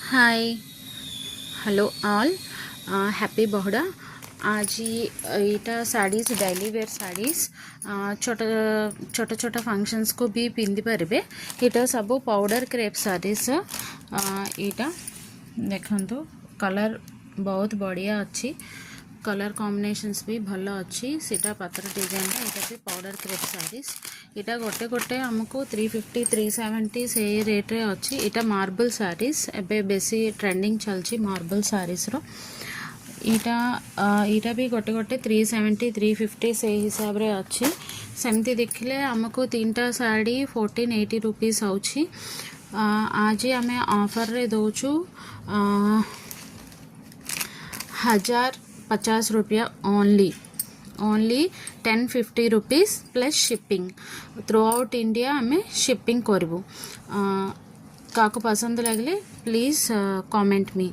Hi hello all happy Bahuda आज यहाँ saris daily wear saris छोटा छोटा छोटा फंक्शंस को भी पिंधि पारे। यहाँ सब पाउडर क्रेप साड़ीज यहाँ देखो कलर बहुत बढ़िया अच्छी कलर कॉम्बिनेशंस भी भल अच्छी सीटा पात्र डिजाइन यहाँ भी पाउडर क्रेप साड़ीज यहाँ गोटे गोटे आमको 350 370 से रेट रे अच्छी। यहाँ मार्बल साड़ीज एवं बेसी ट्रेंडिंग चलची मार्बल साड़ीज रो यहाँ भी गोटे गोटे 370 350 से हिसाब रे अच्छी। सेमती देखिले आमको तीनटा साड़ी 1480 रुपीस आउची। आज आम ऑफर रे दौचु 1050 रुपया only 1050 rupees plus shipping through out India आम शिपिंग करूँ। क्या पसंद लगले प्लीज़ कमेंट मी।